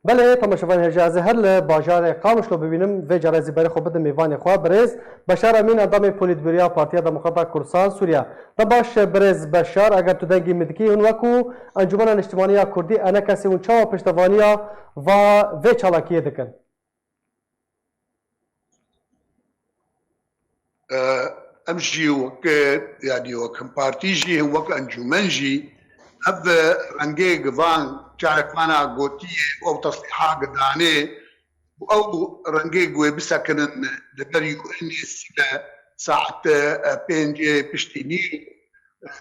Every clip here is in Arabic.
بله تماشاوان هجازه هر باجار قامش رو ببینم و جرازی برای خوب بدم میوان خواه برز بشار امین ادام پولیتبریا پارتیا دموکرات کردستان سوریا دباش برز بشار اگر تو دنگی مدکی اون وکو انجمن اجتماعی کردی انا کسی اون چاو پشتوانیا و چالاکیه دکن امشي وك يعني وك بارتيجي وك انجمنجي اب رنجي قضان شارك معنا قوتية او تصليحات قداني او رنجي قوي بسكن دبريو اني السلا ساعة بينجي بشتيني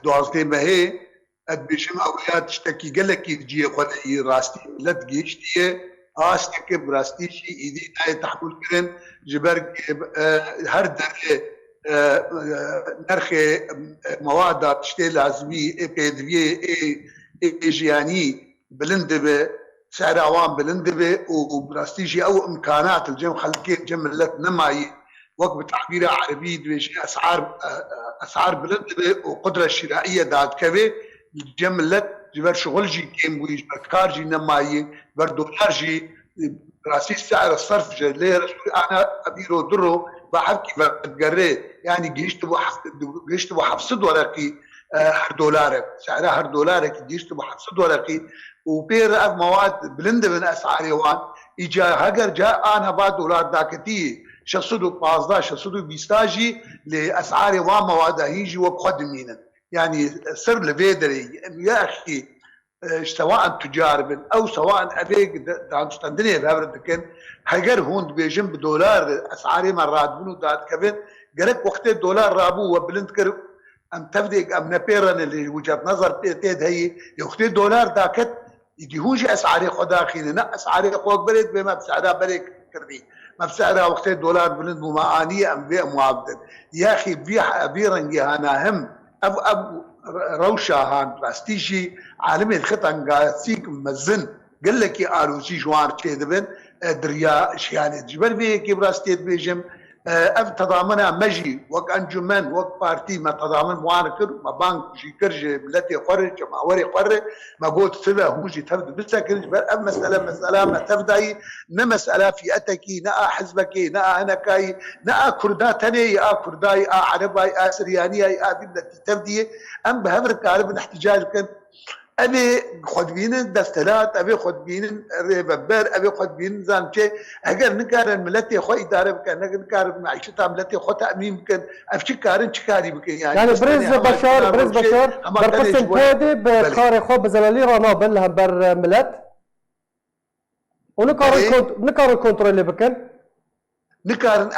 دوازدي مهي اد بيشم اويات تشتكي قالك يجي قدعي راستي لا تجيشتي استك براستي شي ايدي تحمل كرن جبرك هر درجه نرخ مواد تشتي لازمي بيدوي ايجياني بلند به سعر عوام بلند به وبراستيجي او امكانات الجم خلكي جملت نماي وقت بتعبير عربي دويش اسعار بلند به وقدره الشرائيه دات كبي جملت جبر شغل جي كيم ويش بركار جي نماي بر دولار جي راسي سعر الصرف جلير انا ابيرو درو بحكي بتقري يعني جيش تبو حفصد ورقي هر دولار سعرها هر دولار جيش تبو حفصد ورقي وبير مواد بلند من اسعار وان اجا هاجر جاء انا بعد دولار داكتي شصدو 15 شصدو 20 جي لاسعار وان مواد هيجي وقدمين يعني سر لفيدري يا اخي سواء تجار او سواء ابيك دانشتندني بهبردكن هاجر هون بيجم بدولار اسعاري مرات بنو دات كبن قالك وقت الدولار رابو وبلند كر ام تبدي ام نبيرن اللي وجهه نظر تيد هي وقت الدولار داكت يجي هوجي اسعاري خدا خينا اسعاري قوق بريد بما بسعرها بريك كردي ما بسعرها وقت الدولار بلند ممانيه ام بيع معبد يا اخي بيرنجي انا هم اب روشة هان راستيشي عالمي الخطن قاسيك مزن قال لك يا آلوسي جوار كذبن دريا شياني جبر بيكي براستيت بيجم اف تضامنها مجي وك انجمن وك بارتي ما تضامن موانكر ما بانك جي كرج بلتي قرج ما وري قرر ما قلت سبا هوجي تفد بسكر جبر اف مسألة ما تفداي مسألة في اتكي نا حزبكي نا انا كاي نا كرداتني يا كرداي عرباي سرياني اي بلتي تفدي ام بهمر كارب احتجاج كان ابي خد بين دستلات ابي خد بين ريببر ابي خد بين زانشي اگر نكارن ملتي خو اداره بكن نكارن معيشتها ملتي خو تامين بكن افشي كارن شكاري بكن يعني برز بشار برقسم بودي بخار خو بزلالي رانا بلها بر ملت ونكارن كنترول بكن نكارن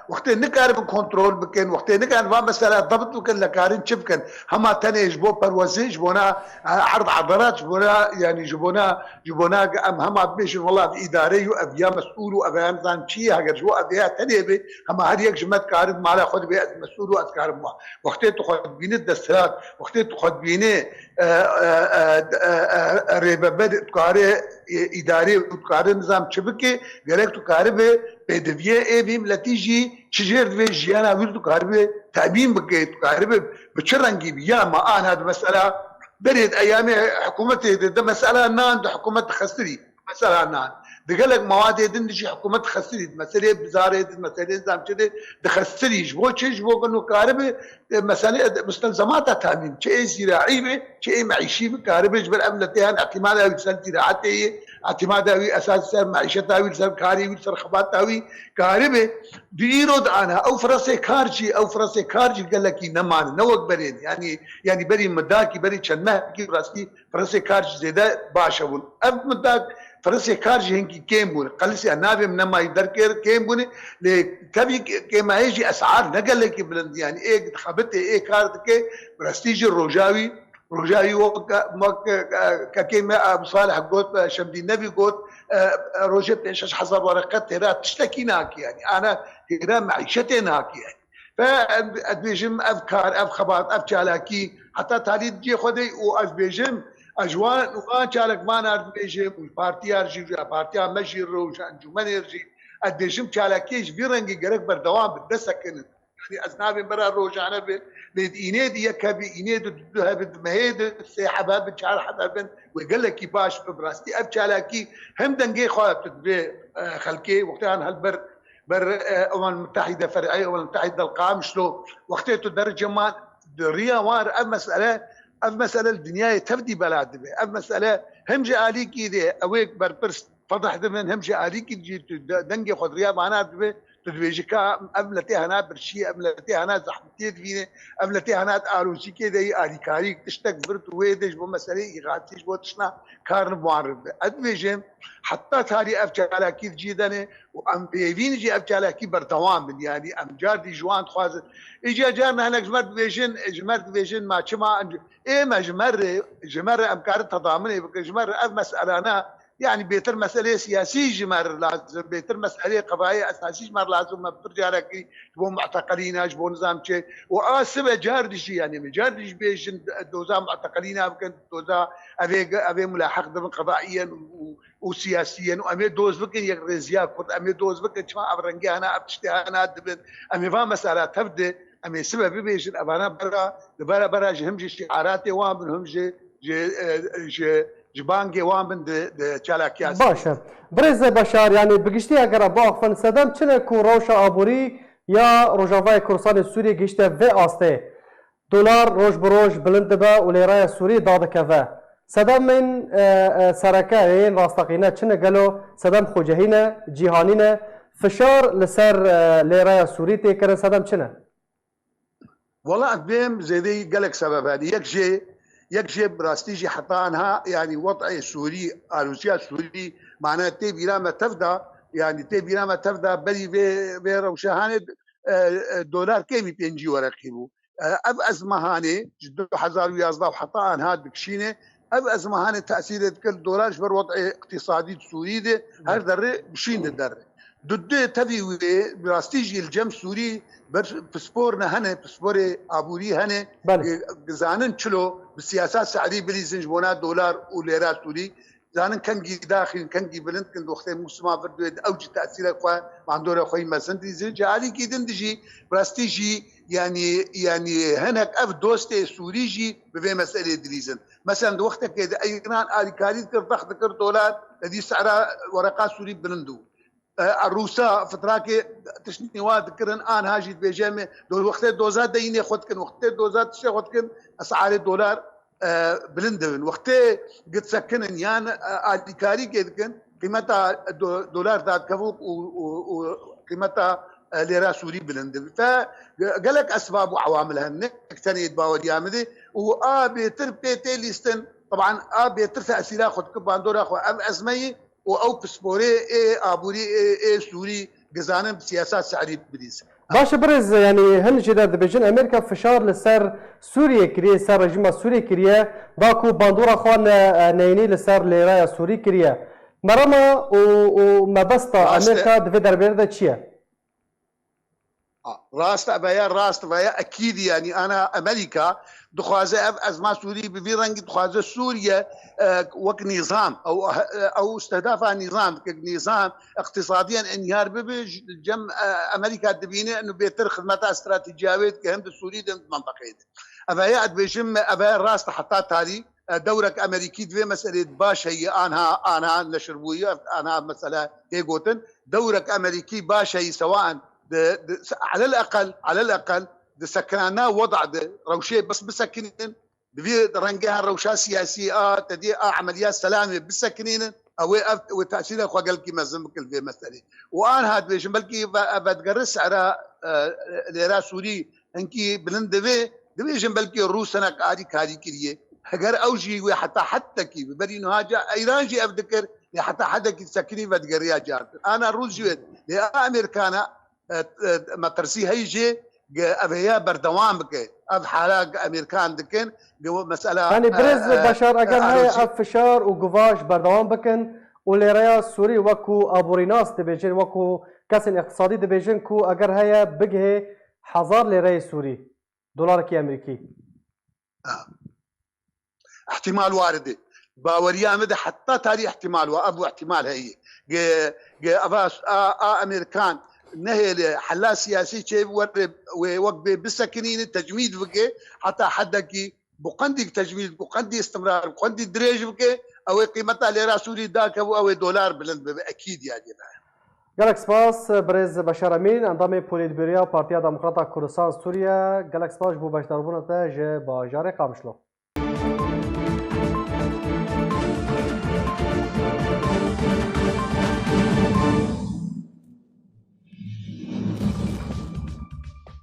وقت نكارن كنترول بكن وقت نكارن ما مسألة ضبط بكن لكارن شبكن هما تاني جبو بروزي جبونا عرض عضلات جبونا يعني جبونا ام هما بيش والله بإداري وأبيا مسؤول وأبيا نظام شيء هاجر جو أبيا تاني بي هما هريك جمت كارن مالا خد بي مسؤول وأذكار ما وقت تخد بين الدستات وقت تخد بين ريبابد تكاري إداري وتكاري نظام شبكي قالك تكاري بدویه ای بیم لطیجی چجور دوی جیانا ویرد کاربه تأمین بکیت کاربه بچرنگی بیا ما آن هذا مسألة بريد أيام حكومتي ده مسألة نان ده حكومة خسري مسألة نان دقلك مواد دندشي حكومة خسري مسألة بزارة مسألة زام كده ده خسري جبو تشي جبو كنو كاربه مسألة مستلزمات تأمين شيء زراعي به شيء معيشي بكاربه جبل أملتها اعتمادها بسنة زراعته اعتمادها اساس معيشتها سر كاري سر خباتها كاربه بيرود عنها او فرصه كارجي قال لك نمان نوق برين يعني بري مداكي بري چنه راستي فرصه كارجي زياده باشول اب مداك فرصه كارجي هنكي كيم بون قلسي انابي من ما يقدر كيم بون كبي كما يجي اسعار نقل لك بلند يعني ايه خبته ايه كارت كي برستيج الرجاوي ككيما ابو صالح قلت شمدي النبي قلت روجت ايش حسب ورقات هنا تشتكيناك يعني انا هنا معيشتي هناك يعني فادبيجم افكار خبات افشالاكي حتى تالي تجي خدي وافبيجم اجوان وان شالك ما نعرف بيجم والبارتي ارجي بارتي مجي روج انجمن يرجي ادبيجم شالاكيش بيرنجي قرق بردوام بدسكن يعني أذناب برا روجانا بيد إينيد يكبي إينيد هبد مهيد سيحبها بتشار حبابن ويقول لك باش براستي أبشالاكي هم دنجي خواب تدبي خلكي وقتها هالبر الأمم المتحدة فرعية الأمم المتحدة القام شلو وقتها تدرج ما دريا وار مسألة الدنيا تفدي بلاد به مسألة هم جالي كده أويك بربرس فضح دمن هم جالي كده دنجي خضريا معناه به تدويجكا أملتي هنا برشي أملتي هنا زحمتي فيني أملتي هنا آروسي كده آريكاري تشتك برت ويدش بمسألة إغاثيش بوتشنا كارن معرض أدويجم حتى تاري أفجالا كيف جيدانه وأم بيفين جي أفجالا كيف برتوام يعني أم جاردي جوان خوازن إجا جارنا هناك جمرت بيجن ما شما إيه ما جمر أم كارت تضامني بك جمر أف مسألة أنا يعني بيتر مسألة سياسية جمر لازم بيتر مسألة قضايا أساسية جمر لازم ما بترجع لك جبون معتقلين جبون نظام شيء وآسبة جاردش يعني جاردش بيجن دوزا معتقلين ممكن دوزا أبي ملاحق ضمن قضائيا وسياسيا وأمي دوز بكن يقرزيا كرد أمي دوز بكن شما أبرنجي أنا أبتشتهانا دبن أمي فا مسألة تبدأ أمي سبب بيجن أبانا برا جهمجي شعاراتي وان همجي جبانگی وان بند چالاکیاس باشه برز بشار يعني بگشتی اگر باغ فن سدم چنه کو روشا آبوری یا روجاوای کورسان سوری گشته و آسته دلار روش بروش بلند به و لیرای سوری داده که سدم من سرکه این راستقینه چنه گلو سدم خوجهینه جیهانینه فشار لسر لیرای سوری تیکره سدم چنه والله بهم زيدي قالك سبب هذه يكشي براستيجي حتى انها يعني وضع سوري روسيا السوري معناها تي بيرامة تفدا يعني تي بيرامة تفدا بلي في روشهانه دولار كيمي بينجي ورقيبو اب ازمهانه جدو حزار ويازدا وحتى انها بكشينه اب ازمهانه تاثير كل دولار شبر وضع اقتصادي سوري ده هر ذره بشين الذره ضد تبي براستيجي الجم سوري بسبورنا هنا بسبوري ابوري هنا زانن چلو بالسياسات السعوديه بليزنج بونا دولار وليرات سوري زانن كان داخل كان بلند كان وقت مسما برد اوج تاثير اخوا معندور اخوي مسندي زنج عادي كيدن دجي براستيجي يعني هناك اف دوستي سوريجي بفي مساله دريزن مثلا وقتك ايران الكاري ضغط دولار الذي سعرها ورقات سوري بلندو الروسا فتراكي تشني واد كرن ان هاجي بيجامه دول وقت دوزات ديني خدكن وقت دوزات شي خدكن اسعار الدولار بلندن وقت قد سكن يان الكاري كدكن قيمتها دولار ذات كفوق وقيمتها ليره سوري بلندن فقال لك اسباب وعوامل هن اكتني باود يامدي بيتر بيتي ليستن طبعا بيتر تاثيرها خدك باندور اخو ام ازمي او بسبوري ابوري سوري جزانم سياسات سعري بديس باش برز يعني هن جداد بيجن امريكا فشار لسر سوريا كريه سر رجيم سوريا كريه داكو باندورا خوان نيني لسر ليرايا سوري كريه مرما وما بسطا امريكا دفي دربيردا تشيا راست ابايا اكيد يعني انا امريكا دخوازه ازمه سوري بفي رنج دخوازه سوريا وك نظام او استهدافها نظام نظام اقتصاديا انهيار ببج جم امريكا دبينه انه بيتر خدماتها استراتيجيات كهم السوري دم منطقه ابايا بيجم ابايا راست حتى تالي دورك امريكي في مساله باش هي انا نشربويه انا مساله هيغوتن دورك امريكي باش هي سواء على الاقل سكننا وضع روشيه بس بسكنين بفي رنجها روشات سياسيه تدي عمليات سلامه بسكنين او تاثير اخو قال كي مزم كل في مساله وان هاد بيش بلكي بتقرس على ليرا سوري انكي بلندبي دبي بلكي الروس انا قاعد كاري كريه اگر اوجي حتى كي برينو هاجا ايران جي افتكر حتى كي سكني بتقريا جار انا روس جوت يا امريكانا ما ترسي هيجي ابهيا بردوام بك اب حالات امريكان دكن مساله يعني برز بشار اگر هاي افشار وقفاش بردوام بكن وليريا سوري وكو ابوريناس دبيجن وكو كاسن اقتصادي دبيجن كو اگر هيا بقه حزار ليري سوري دولار كي امريكي احتمال وارد باوريا مدى حتى تاريخ احتمال وابو احتمال هي امريكان نهي حلا سياسي شيء وقت بسكنين التجميد بكي حتى حدك بقندي تجميد بقندي استمرار بقندي دريج بكي او قيمتها ليرة سوري داك او دولار بلند اكيد يعني. گلک سپاس برز بشار امین اندام پولیتبیریا پارتیا دموکراتا کردستان سوریه گلک سپاس بو بشداربونت جه باجار قامشلو